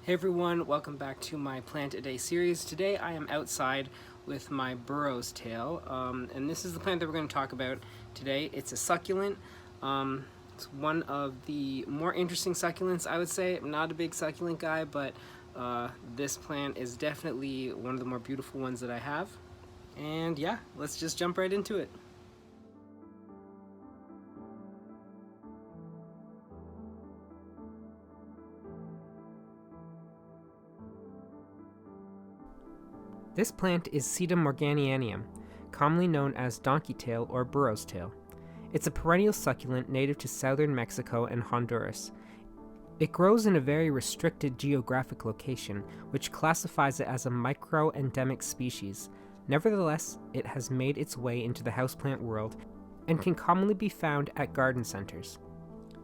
Hey everyone, welcome back to my Plant a Day series. Today I am outside with my Burro's tail, and this is the plant that we're going to talk about today. It's a succulent. It's one of the more interesting succulents, I would say. I'm not a big succulent guy, but this plant is definitely one of the more beautiful ones that I have. And yeah, let's just jump right into it. This plant is Sedum morganianum, commonly known as donkey tail or burro's tail. It's a perennial succulent native to southern Mexico and Honduras. It grows in a very restricted geographic location, which classifies it as a micro-endemic species. Nevertheless, it has made its way into the houseplant world and can commonly be found at garden centers.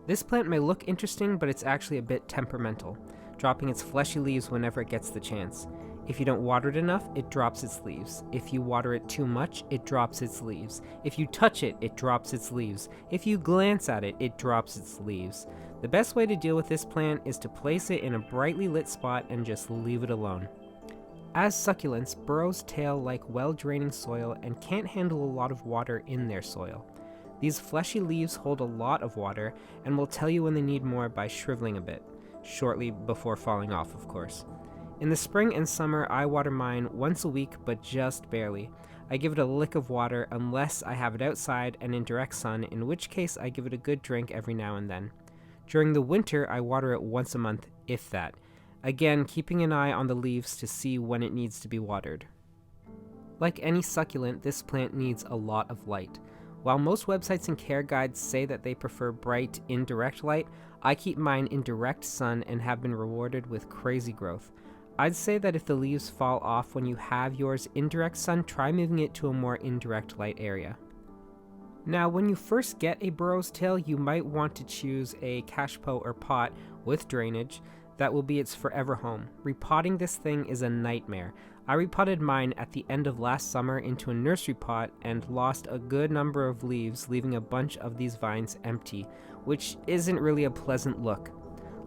This plant may look interesting, but it's actually a bit temperamental, dropping its fleshy leaves whenever it gets the chance. If you don't water it enough, it drops its leaves. If you water it too much, it drops its leaves. If you touch it, it drops its leaves. If you glance at it, it drops its leaves. The best way to deal with this plant is to place it in a brightly lit spot and just leave it alone. As succulents, burrows tail like well-draining soil and can't handle a lot of water in their soil. These fleshy leaves hold a lot of water and will tell you when they need more by shriveling a bit, shortly before falling off, of course. In the spring and summer, I water mine once a week, but just barely. I give it a lick of water unless I have it outside and in direct sun, in which case I give it a good drink every now and then. During the winter, I water it once a month, if that. Again, keeping an eye on the leaves to see when it needs to be watered. Like any succulent, this plant needs a lot of light. While most websites and care guides say that they prefer bright, indirect light, I keep mine in direct sun and have been rewarded with crazy growth. I'd say that if the leaves fall off when you have yours in direct sun, try moving it to a more indirect light area. Now, when you first get a burro's tail, you might want to choose a cachepot or pot with drainage that will be its forever home. Repotting this thing is a nightmare. I repotted mine at the end of last summer into a nursery pot and lost a good number of leaves, leaving a bunch of these vines empty, which isn't really a pleasant look.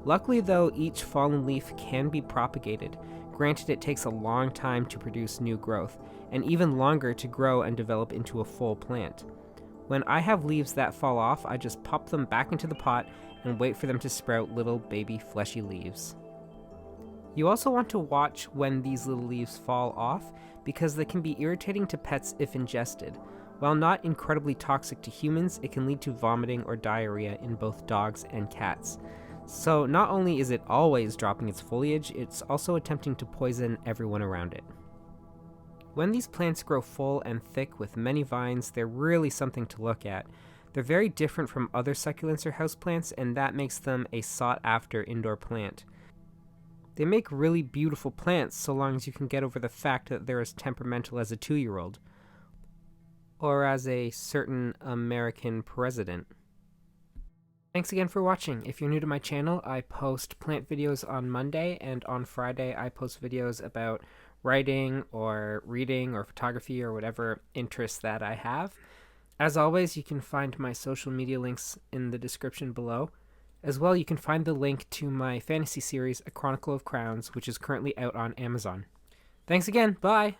Luckily though, each fallen leaf can be propagated. Granted, it takes a long time to produce new growth, and even longer to grow and develop into a full plant. When I have leaves that fall off, I just pop them back into the pot and wait for them to sprout little baby fleshy leaves. You also want to watch when these little leaves fall off, because they can be irritating to pets if ingested. While not incredibly toxic to humans, it can lead to vomiting or diarrhea in both dogs and cats. So not only is it always dropping its foliage, it's also attempting to poison everyone around it. When these plants grow full and thick with many vines, they're really something to look at. They're very different from other succulents or houseplants, and that makes them a sought-after indoor plant. They make really beautiful plants so long as you can get over the fact that they're as temperamental as a 2-year-old. Or as a certain American president. Thanks again for watching. If you're new to my channel, I post plant videos on Monday, and on Friday I post videos about writing or reading or photography or whatever interests that I have. As always, you can find my social media links in the description below. As well, you can find the link to my fantasy series, A Chronicle of Crowns, which is currently out on Amazon. Thanks again. Bye!